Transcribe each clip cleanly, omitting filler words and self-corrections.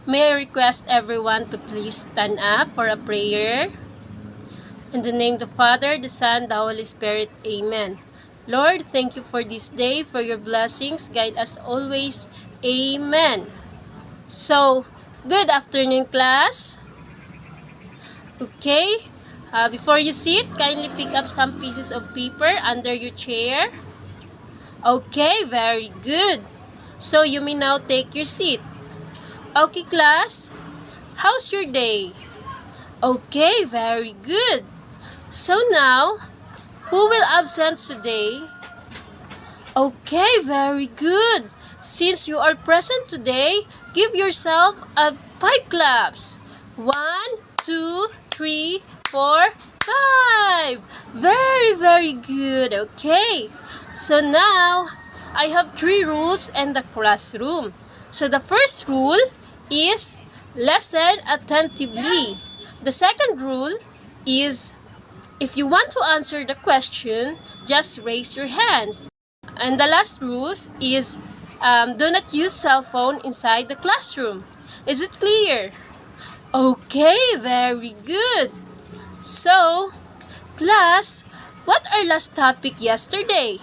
May I request everyone to please stand up for a prayer? In the name of the Father, the Son, the Holy Spirit. Amen. Lord, thank you for this day, for your blessings. Guide us always. Amen. So, good afternoon, class. Okay, before you sit, kindly pick up some pieces of paper under your chair. Okay, very good. So, you may now take your seat. Okay, class, how's your day? Okay, very good. So now, who will absent today? Okay, very good. Since you are present today, give yourself a 5 claps. 1, 2, 3, 4, 5. Very good. Okay. So now, I have 3 rules in the classroom. So the first rule is listen attentively. The second rule is if you want to answer the question, just raise your hands. And the last rule is do not use cell phone inside the classroom. Is it clear? Okay, very good. So, class, what our last topic yesterday?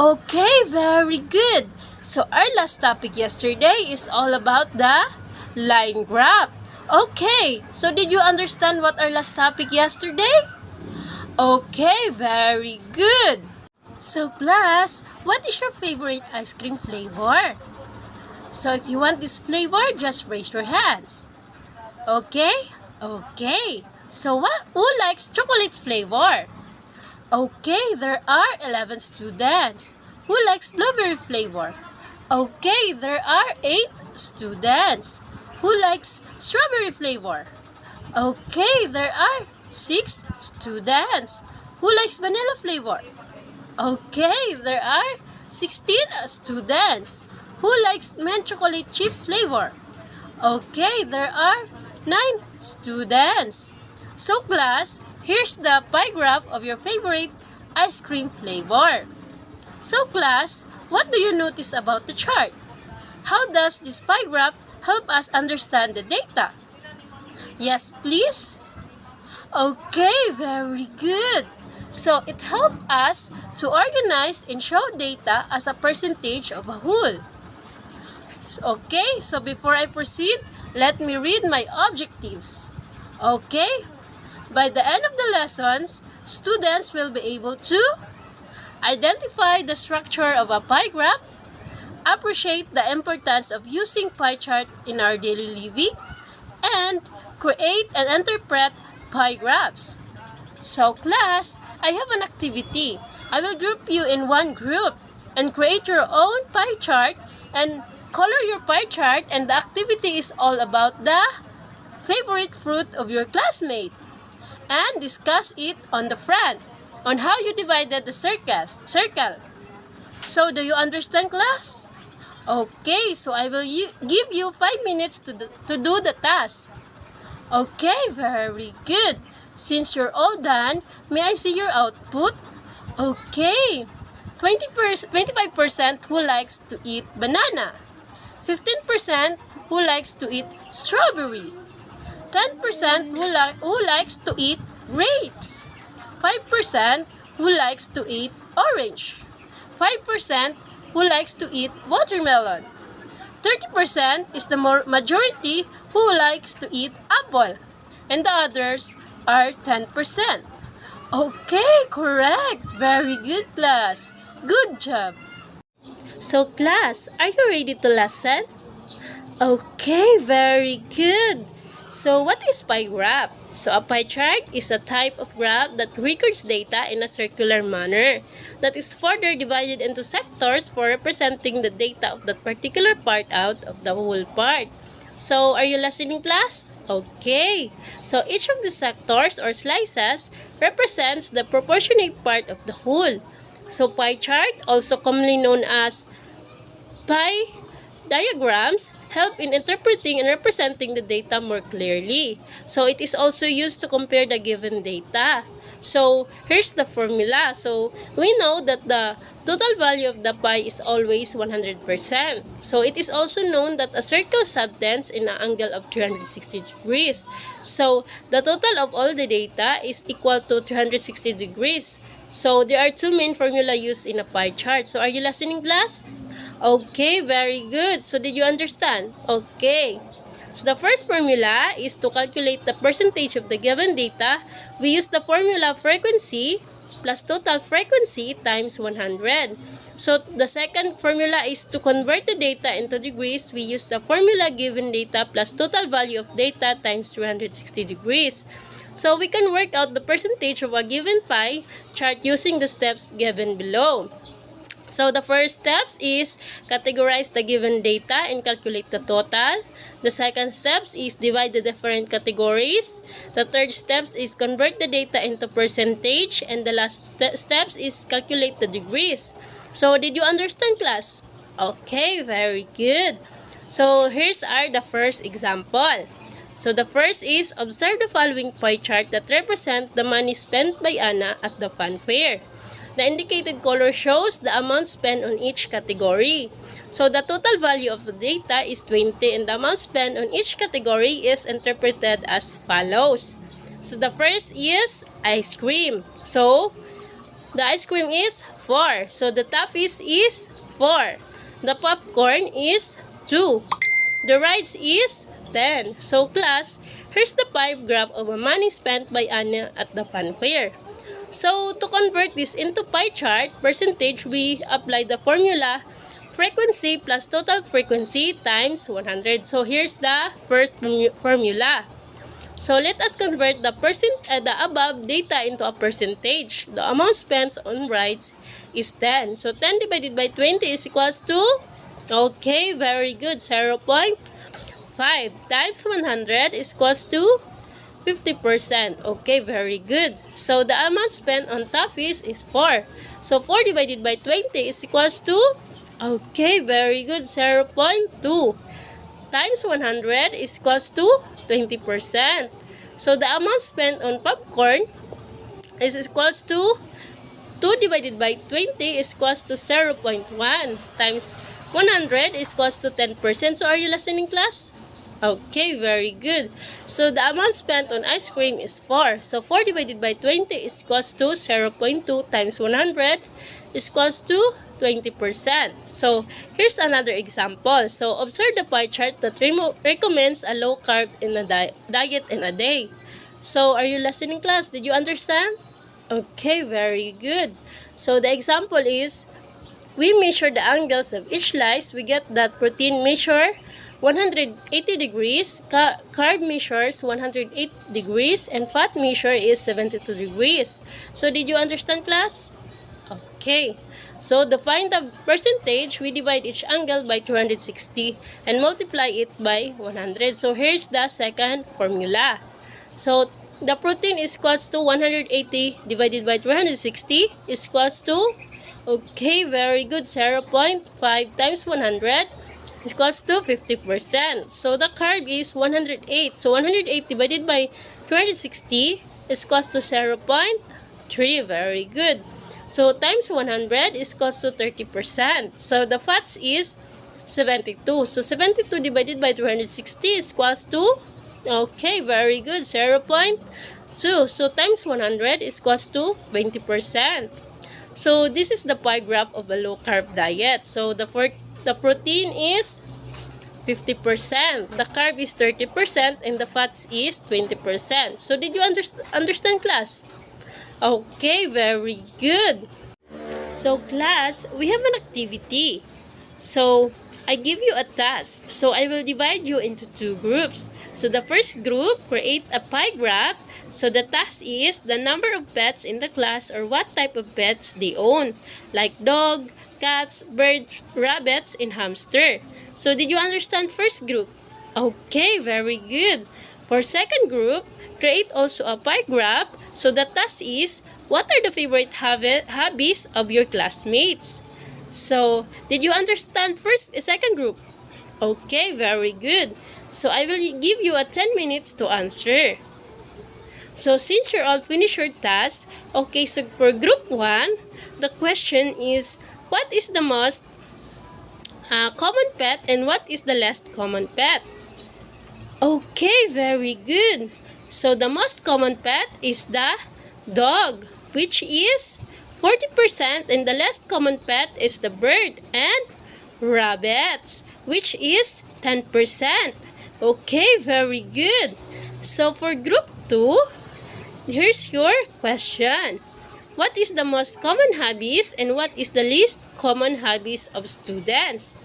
Okay, very good. So, our last topic yesterday is all about the line graph. Okay, so did you understand what our last topic yesterday? Okay, very good. So class, what is your favorite ice cream flavor? So if you want this flavor, just raise your hands. Okay? Okay. So who likes chocolate flavor? Okay, there are 11 students. Who likes blueberry flavor? Okay, there are 8 students. Who likes strawberry flavor? Okay, there are 6 students. Who likes vanilla flavor? Okay, there are 16 students. Who likes mint chocolate chip flavor? Okay, there are 9 students. So class, here's the pie graph of your favorite ice cream flavor. So class, what do you notice about the chart? How does this pie graph help us understand the data? Yes, please? Okay, very good. So, it helps us to organize and show data as a percentage of a whole. Okay, so before I proceed, let me read my objectives. Okay, by the end of the lessons, students will be able to identify the structure of a pie graph, appreciate the importance of using pie chart in our daily living, and create and interpret pie graphs. So class, I have an activity. I will group you in one group and create your own pie chart and color your pie chart, and the activity is all about the favorite fruit of your classmate and discuss it on the front on how you divided the circle. So do you understand, class? Okay, so I will give you 5 minutes to do the task. Okay, very good. Since you're all done, may I see your output? Okay. 25% who likes to eat banana. 15% who likes to eat strawberry. 10% who likes to eat grapes. 5% who likes to eat orange. 5% who likes to eat watermelon. 30% is the majority who likes to eat apple. And the others are 10%. Okay, correct. Very good, class. Good job. So, class, are you ready to lesson? Okay, very good. So, what is pie graph? So, a pie chart is a type of graph that records data in a circular manner that is further divided into sectors for representing the data of that particular part out of the whole part. So, are you listening, class? Okay. So, each of the sectors or slices represents the proportionate part of the whole. So, pie chart, also commonly known as pie diagrams, help in interpreting and representing the data more clearly. So, it is also used to compare the given data. So, here's the formula. So, we know that the total value of the pi is always 100%. So it is also known that a circle subtends in an angle of 360 degrees. So the total of all the data is equal to 360 degrees. So there are two main formula used in a pie chart. So are you listening, class? Okay, very good. So did you understand? Okay. So the first formula is to calculate the percentage of the given data. We use the formula frequency plus total frequency times 100. So the second formula is to convert the data into degrees. We use the formula given data plus total value of data times 360 degrees. So we can work out the percentage of a given pie chart using the steps given below. So the first steps is categorize the given data and calculate the total. The second steps is divide the different categories. The third steps is convert the data into percentage. And the last steps is calculate the degrees. So did you understand, class? Okay, very good. So here's the first example. So the first is observe the following pie chart that represent the money spent by Anna at the fun fair. The indicated color shows the amount spent on each category. So the total value of the data is 20 and the amount spent on each category is interpreted as follows. So the first is ice cream. So the ice cream is 4. So the toffees is 4. The popcorn is 2. The rides is 10. So class, here's the pie graph of the money spent by Anna at the fun fair. So to convert this into pie chart percentage, we apply the formula frequency plus total frequency times 100. So here's the first formula. So let us convert the above data into a percentage. The amount spent on rides is 10. So 10 divided by 20 is equals to, okay, very good, 0.5 times 100 is equals to 50%. Okay, very good. So the amount spent on toffees is 4. So 4 divided by 20 is equals to, okay, very good, 0.2 times 100 is equals to 20%. So the amount spent on popcorn is equals to 2 divided by 20 is equals to 0.1 times 100 is equals to 10%. So are you listening, class? Okay, very good. So the amount spent on ice cream is 4. So 4 divided by 20 is equals to 0.2 times 100 is equals to 20%. So here's another example. So observe the pie chart that recommends a low carb in a diet in a day. So are you listening, class? Did you understand? Okay, very good. So the example is we measure the angles of each slice. We get that protein measure 180 degrees, carb measures 108 degrees, and fat measure is 72 degrees. So did you understand, class? Okay. So to find the percentage, we divide each angle by 260 and multiply it by 100. So here's the second formula. So the protein is equals to 180 divided by 260 is equals to, okay, very good, 0.5 times 100 is equals to 50%. So the carb is 108. So 108 divided by 260 is equals to 0.3. Very good. So times 100 is equals to 30%. So the fats is 72. So 72 divided by 260 is equals to, okay, very good, 0.2. So times 100 is equals to 20%. So this is the pie graph of a low carb diet. So the protein is 50%, the carb is 30%, and the fats is 20%. So did you understand, class? Okay, very good. So class, we have an activity. So I give you a task. So I will divide you into two groups. So the first group, create a pie graph. So the task is the number of pets in the class or what type of pets they own, like dog, cats, birds, rabbits, and hamster. So did you understand first group? Okay, very good. For second group, create also a pie graph. So the task is, what are the favorite hobbies of your classmates? So did you understand second group? Okay, very good. So I will give you 10 minutes to answer. So since you're all finished your task, okay, so for group 1, the question is, what is the most common pet and what is the least common pet? Okay, very good. So the most common pet is the dog, which is 40%, and the least common pet is the bird and rabbits, which is 10%. Okay, very good. So for group 2, here's your question. What is the most common hobbies and what is the least common hobbies of students?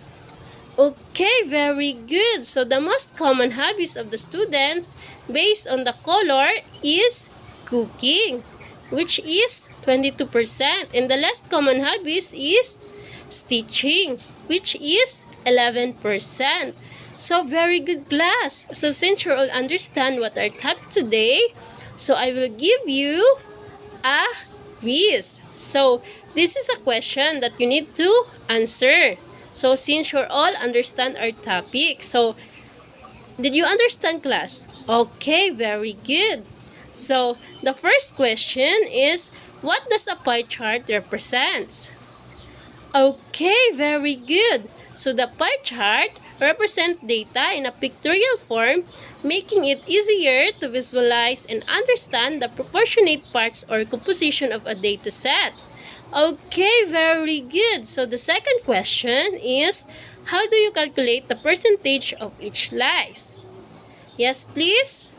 Okay, very good. So the most common hobbies of the students based on the color is cooking, which is 22%, and the least common hobbies is stitching, which is 11%. So very good class. So since you all understand what our topic today, so I will give you a quiz. So this is a question that you need to answer. So since you all understand our topic, so did you understand, class? Okay, very good. So the first question is, what does a pie chart represent? Okay, very good. So the pie chart represents data in a pictorial form, making it easier to visualize and understand the proportionate parts or composition of a data set. Okay, very good. So the second question is, how do you calculate the percentage of each slice? Yes, please.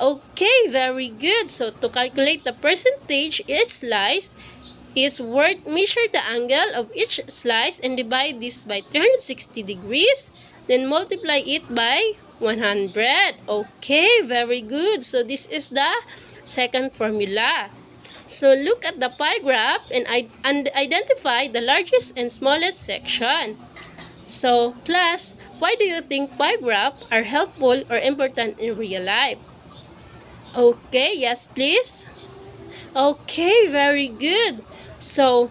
Okay, very good. So to calculate the percentage each slice is measure the angle of each slice and divide this by 360 degrees, then multiply it by 100. Okay, very good. So this is the second formula. So look at the pie graph and identify the largest and smallest section. So class, why do you think pie graphs are helpful or important in real life? Okay, yes please. Okay, very good. So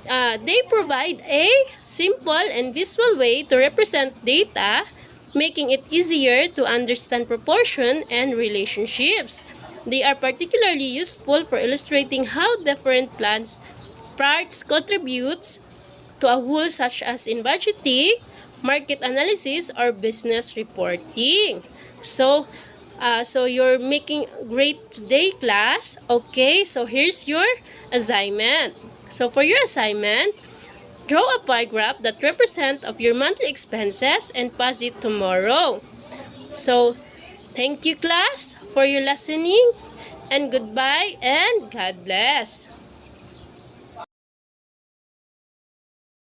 they provide a simple and visual way to represent data, making it easier to understand proportion and relationships. They are particularly useful for illustrating how different parts contributes to a whole, such as in budgeting, market analysis, or business reporting. So you're making great today, class. Okay, so here's your assignment. So for your assignment, draw a pie graph that represents of your monthly expenses and pass it tomorrow. So thank you, class, for your listening, and goodbye and God bless.